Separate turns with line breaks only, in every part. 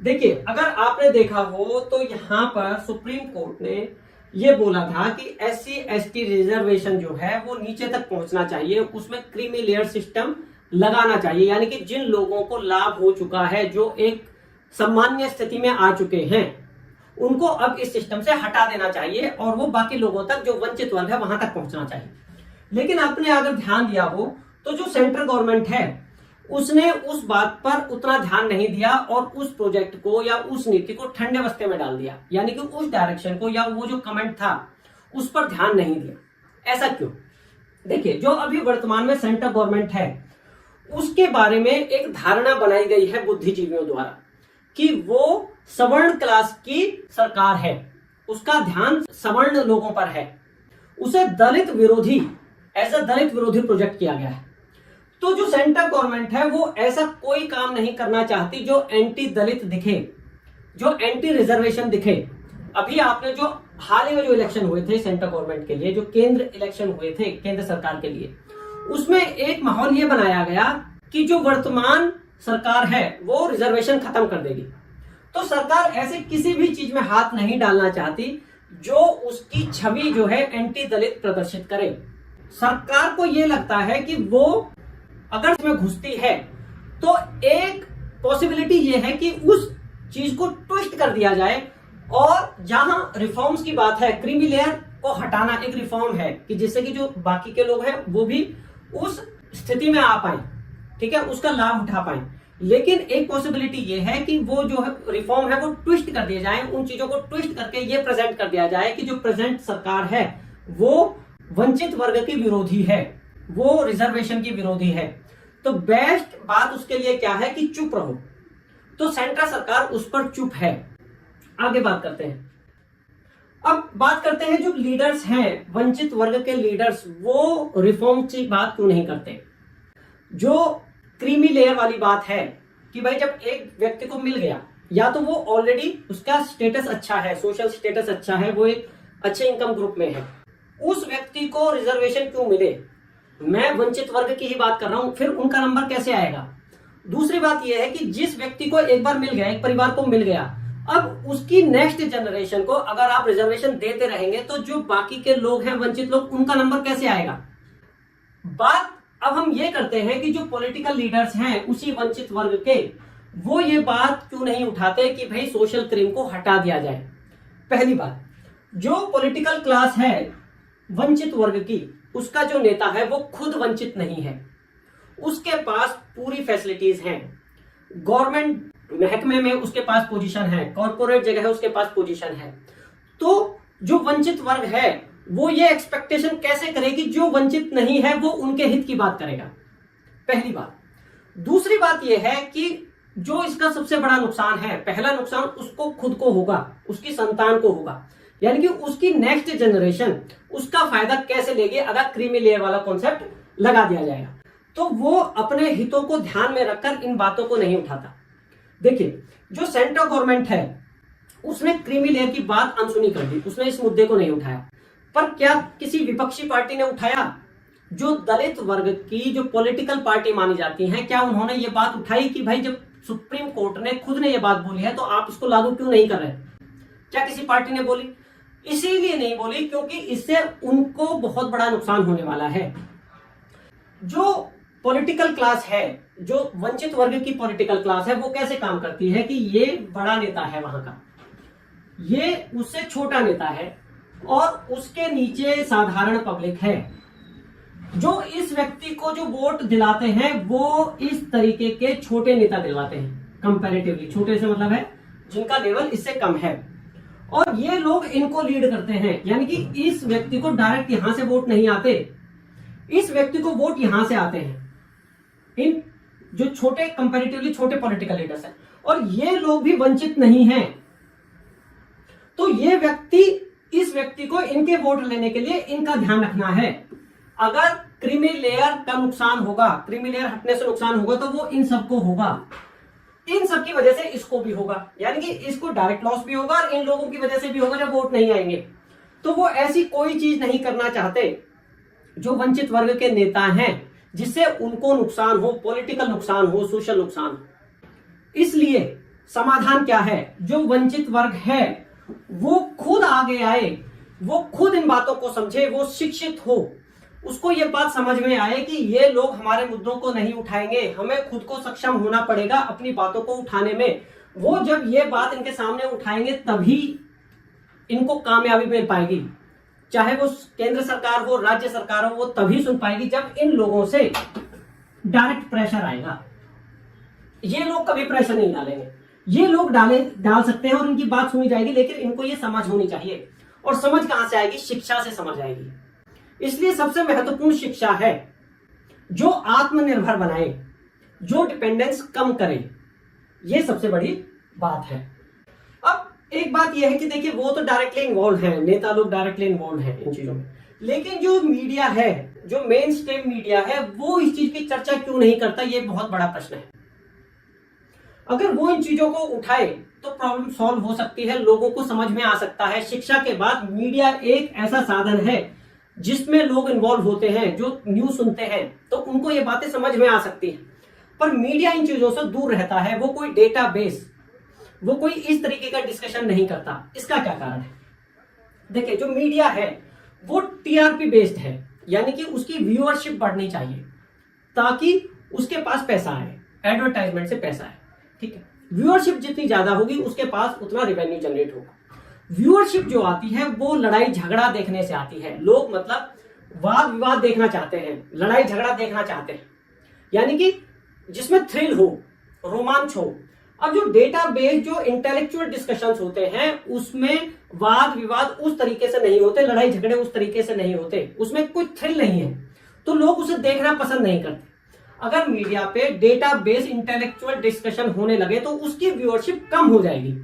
देखिए, अगर आपने देखा हो तो यहाँ पर सुप्रीम कोर्ट ने ये बोला था कि एससी एसटी रिजर्वेशन जो है वो नीचे तक पहुंचना चाहिए, उसमें क्रीमी लेयर सिस्टम लगाना चाहिए, यानी कि जिन लोगों को लाभ हो चुका है, जो एक सामान्य स्थिति में आ चुके हैं, उनको अब इस सिस्टम से हटा देना चाहिए और वो बाकी लोगों तक, जो वंचित वर्ग है, वहां तक पहुंचना चाहिए। लेकिन आपने अगर ध्यान दिया हो तो जो सेंट्रल गवर्नमेंट है उसने उस बात पर उतना ध्यान नहीं दिया और उस प्रोजेक्ट को या उस नीति को ठंडे बस्ते में डाल दिया, यानी कि उस डायरेक्शन को या वो जो कमेंट था उस पर ध्यान नहीं दिया। ऐसा क्यों? देखिए, जो अभी वर्तमान में सेंट्रल गवर्नमेंट है उसके बारे में एक धारणा बनाई गई है बुद्धिजीवियों द्वारा कि वो सवर्ण क्लास की सरकार है, उसका ध्यान सवर्ण लोगों पर है, उसे दलित विरोधी, एज अ दलित विरोधी प्रोजेक्ट किया गया है। तो जो सेंट्रल गवर्नमेंट है वो ऐसा कोई काम नहीं करना चाहती जो एंटी दलित दिखे, जो एंटी रिजर्वेशन दिखे। अभी आपने जो हाल ही में जो इलेक्शन हुए थे सेंट्रल गवर्नमेंट के लिए, जो केंद्र इलेक्शन हुए थे केंद्र सरकार के लिए, उसमें एक माहौल ये बनाया गया कि जो वर्तमान सरकार है वो रिजर्वेशन खत्म कर देगी। तो सरकार ऐसे किसी भी चीज में हाथ नहीं डालना चाहती जो उसकी छवि जो है एंटी दलित प्रदर्शित करे। सरकार को यह लगता है कि वो अगर इसमें घुसती है तो एक पॉसिबिलिटी ये है कि उस चीज को ट्विस्ट कर दिया जाए, और जहां रिफॉर्म्स की बात है, क्रीमी लेयर को हटाना एक रिफॉर्म है कि जिससे कि जो बाकी के लोग हैं वो भी उस स्थिति में आ पाए, ठीक है, उसका लाभ उठा पाए। लेकिन एक पॉसिबिलिटी ये है कि वो जो है रिफॉर्म है वो ट्विस्ट कर दिया जाए, उन चीजों को ट्विस्ट करके ये प्रेजेंट कर दिया जाए कि जो प्रेजेंट सरकार है वो वंचित वर्ग की विरोधी है, वो रिजर्वेशन की विरोधी है। तो बेस्ट बात उसके लिए क्या है कि चुप रहो। तो सेंट्रल सरकार उस पर चुप है। आगे बात करते हैं। अब बात करते हैं जो लीडर्स हैं, वंचित वर्ग के लीडर्स, वो रिफॉर्म की बात क्यों नहीं करते। जो क्रीमी लेयर वाली बात है कि भाई जब एक व्यक्ति को मिल गया, या तो वो ऑलरेडी उसका स्टेटस अच्छा है, सोशल स्टेटस अच्छा है, वो एक अच्छे इनकम ग्रुप में है, उस व्यक्ति को रिजर्वेशन क्यों मिले। मैं वंचित वर्ग की ही बात कर रहा हूं, फिर उनका नंबर कैसे आएगा। दूसरी बात यह है कि जिस व्यक्ति को एक बार मिल गया, एक परिवार को मिल गया, अब उसकी नेक्स्ट जनरेशन को अगर आप रिजर्वेशन देते रहेंगे तो जो बाकी के लोग हैं, वंचित लोग, उनका नंबर कैसे आएगा। बात अब हम ये करते हैं कि जो पॉलिटिकल लीडर्स हैं उसी वंचित वर्ग के, वो ये बात क्यों नहीं उठाते कि भाई सोशल क्रीम को हटा दिया जाए। पहली बात, जो पॉलिटिकल क्लास है वंचित वर्ग की, उसका जो नेता है वो खुद वंचित नहीं है, उसके पास पूरी फैसिलिटीज हैं, गवर्नमेंट महकमे में उसके पास पोजीशन है, कॉर्पोरेट जगह है उसके पास पोजीशन है। तो जो वंचित वर्ग है वो ये एक्सपेक्टेशन कैसे करे कि जो वंचित नहीं है वो उनके हित की बात करेगा। पहली बात। दूसरी बात यह है कि जो इसका सबसे बड़ा नुकसान है, पहला नुकसान उसको खुद को होगा, उसकी संतान को होगा, यानी कि उसकी नेक्स्ट जनरेशन उसका फायदा कैसे लेगी अगर क्रीमी लेयर वाला कॉन्सेप्ट लगा दिया जाएगा। तो वो अपने हितों को ध्यान में रखकर इन बातों को नहीं उठाता। देखिए, जो सेंट्रल गवर्नमेंट है उसने क्रीमी लेयर की बात अनसुनी कर दी, उसने इस मुद्दे को नहीं उठाया। पर क्या किसी विपक्षी पार्टी ने उठाया? जो दलित वर्ग की जो पॉलिटिकल पार्टी मानी जाती है, क्या उन्होंने ये बात उठाई कि भाई जब सुप्रीम कोर्ट ने खुद ने ये बात बोली है तो आप इसको लागू क्यों नहीं कर रहे? क्या किसी पार्टी ने बोली? इसीलिए नहीं बोली क्योंकि इससे उनको बहुत बड़ा नुकसान होने वाला है। जो पॉलिटिकल क्लास है, जो वंचित वर्ग की पॉलिटिकल क्लास है, वो कैसे काम करती है कि ये बड़ा नेता है वहां का, ये उससे छोटा नेता है और उसके नीचे साधारण पब्लिक है। जो इस व्यक्ति को जो वोट दिलाते हैं वो इस तरीके के छोटे नेता दिलवाते हैं, कंपैरेटिवली छोटे से मतलब है जिनका लेवल इससे कम है, और ये लोग इनको लीड करते हैं। यानी कि इस व्यक्ति को डायरेक्ट यहां से वोट नहीं आते, इस व्यक्ति को वोट यहां से आते हैं, इन जो छोटे कंपैरेटिवली छोटे पॉलिटिकल लीडर्स हैं, और ये लोग भी वंचित नहीं हैं। तो ये व्यक्ति, इस व्यक्ति को इनके वोट लेने के लिए इनका ध्यान रखना है। अगर क्रीमी लेयर का नुकसान होगा, क्रीमी लेयर हटने से नुकसान होगा तो वो इन सबको होगा, इन सब की वजह से इसको भी होगा, यानी कि इसको डायरेक्ट लॉस भी होगा और इन लोगों की वजह से भी होगा जब वोट नहीं आएंगे। तो वो ऐसी कोई चीज नहीं करना चाहते जो वंचित वर्ग के नेता हैं जिससे उनको नुकसान हो, पॉलिटिकल नुकसान हो, सोशल नुकसान हो। इसलिए समाधान क्या है? जो वंचित वर्ग है वो खुद आगे आए, वो खुद इन बातों को समझे, वो शिक्षित हो, उसको ये बात समझ में आए कि ये लोग हमारे मुद्दों को नहीं उठाएंगे, हमें खुद को सक्षम होना पड़ेगा अपनी बातों को उठाने में। वो जब ये बात इनके सामने उठाएंगे तभी इनको कामयाबी मिल पाएगी। चाहे वो केंद्र सरकार हो, राज्य सरकार हो, वो तभी सुन पाएगी जब इन लोगों से डायरेक्ट प्रेशर आएगा। ये लोग कभी प्रेशर नहीं डालेंगे, ये लोग डाल सकते हैं और इनकी बात सुनी जाएगी, लेकिन इनको ये समझ होनी चाहिए। और समझ कहां से आएगी? शिक्षा से समझ आएगी। इसलिए सबसे महत्वपूर्ण शिक्षा है जो आत्मनिर्भर बनाए, जो डिपेंडेंस कम करे, ये सबसे बड़ी बात है। अब एक बात यह है कि देखिए वो तो डायरेक्टली इन्वॉल्व है, नेता लोग डायरेक्टली इन्वॉल्व है इन चीजों में, लेकिन जो मीडिया है, जो मेन स्ट्रीम मीडिया है, वो इस चीज की चर्चा क्यों नहीं करता? ये बहुत बड़ा प्रश्न है। अगर वो इन चीजों को उठाए तो प्रॉब्लम सॉल्व हो सकती है, लोगों को समझ में आ सकता है। शिक्षा के बाद मीडिया एक ऐसा साधन है जिसमें लोग इन्वॉल्व होते हैं, जो न्यूज सुनते हैं, तो उनको ये बातें समझ में आ सकती है। पर मीडिया इन चीजों से दूर रहता है, वो कोई डेटाबेस, वो कोई इस तरीके का डिस्कशन नहीं करता। इसका क्या कारण है? देखिए जो मीडिया है वो टीआरपी बेस्ड है, यानी कि उसकी व्यूअरशिप बढ़नी चाहिए ताकि उसके पास पैसा आए, एडवर्टाइजमेंट से पैसा आए, ठीक है। व्यूअरशिप जितनी ज्यादा होगी उसके पास उतना रेवेन्यू जनरेट होगा। व्यूअरशिप जो आती है वो लड़ाई झगड़ा देखने से आती है। लोग मतलब वाद विवाद देखना चाहते हैं, लड़ाई झगड़ा देखना चाहते हैं, यानी कि जिसमें थ्रिल हो, रोमांच हो। अब जो डेटाबेस, जो इंटेलेक्चुअल डिस्कशंस होते हैं, उसमें वाद विवाद उस तरीके से नहीं होते, लड़ाई झगड़े उस तरीके से नहीं होते, उसमें कोई थ्रिल नहीं है, तो लोग उसे देखना पसंद नहीं करते। अगर मीडिया पे डेटाबेस इंटेलेक्चुअल डिस्कशन होने लगे तो उसकी व्यूअरशिप कम हो जाएगी,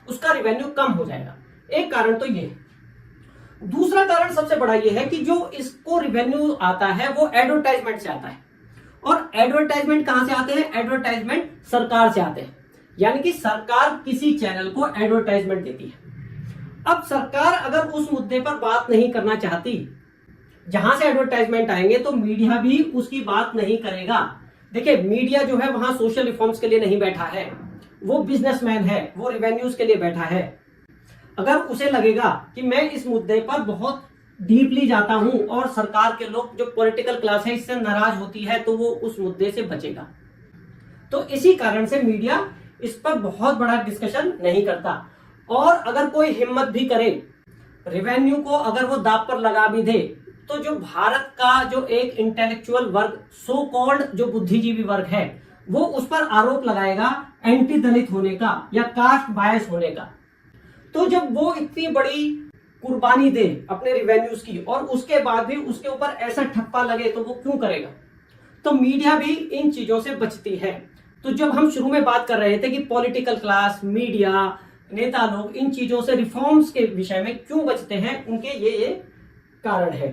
उसका रेवेन्यू कम हो जाएगा। एक कारण तो ये है। दूसरा कारण सबसे बड़ा ये है कि जो इसको रेवेन्यू आता है वो एडवर्टाइजमेंट से आता है। और एडवर्टाइजमेंट कहां से आते हैं? एडवर्टाइजमेंट सरकार से आते हैं, यानी कि सरकार किसी चैनल को एडवर्टाइजमेंट देती है। अब सरकार अगर उस मुद्दे पर बात नहीं करना चाहती जहां से एडवर्टाइजमेंट आएंगे, तो मीडिया भी उसकी बात नहीं करेगा। देखिए मीडिया जो है वहां सोशल रिफॉर्म्स के लिए नहीं बैठा है, वो बिजनेसमैन है, वो रेवेन्यूज के लिए बैठा है। अगर उसे लगेगा कि मैं इस मुद्दे पर बहुत डीपली जाता हूं और सरकार के लोग, जो पॉलिटिकल क्लास है, इससे नाराज होती है, तो वो उस मुद्दे से बचेगा। तो इसी कारण से मीडिया इस पर बहुत बड़ा डिस्कशन नहीं करता। और अगर कोई हिम्मत भी करे, रेवेन्यू को अगर वो दांव पर लगा भी दे, तो जो भारत का जो एक इंटेलेक्चुअल वर्ग, सो कॉल्ड जो बुद्धिजीवी वर्ग है, वो उस पर आरोप लगाएगा एंटी दलित होने का या कास्ट बायस होने का। तो जब वो इतनी बड़ी कुर्बानी दे अपने रिवेन्यूज की और उसके बाद भी उसके ऊपर ऐसा ठप्पा लगे, तो वो क्यों करेगा? तो मीडिया भी इन चीजों से बचती है। तो जब हम शुरू में बात कर रहे थे कि पॉलिटिकल क्लास, मीडिया, नेता लोग इन चीजों से, रिफॉर्म्स के विषय में क्यों बचते हैं, उनके ये कारण है।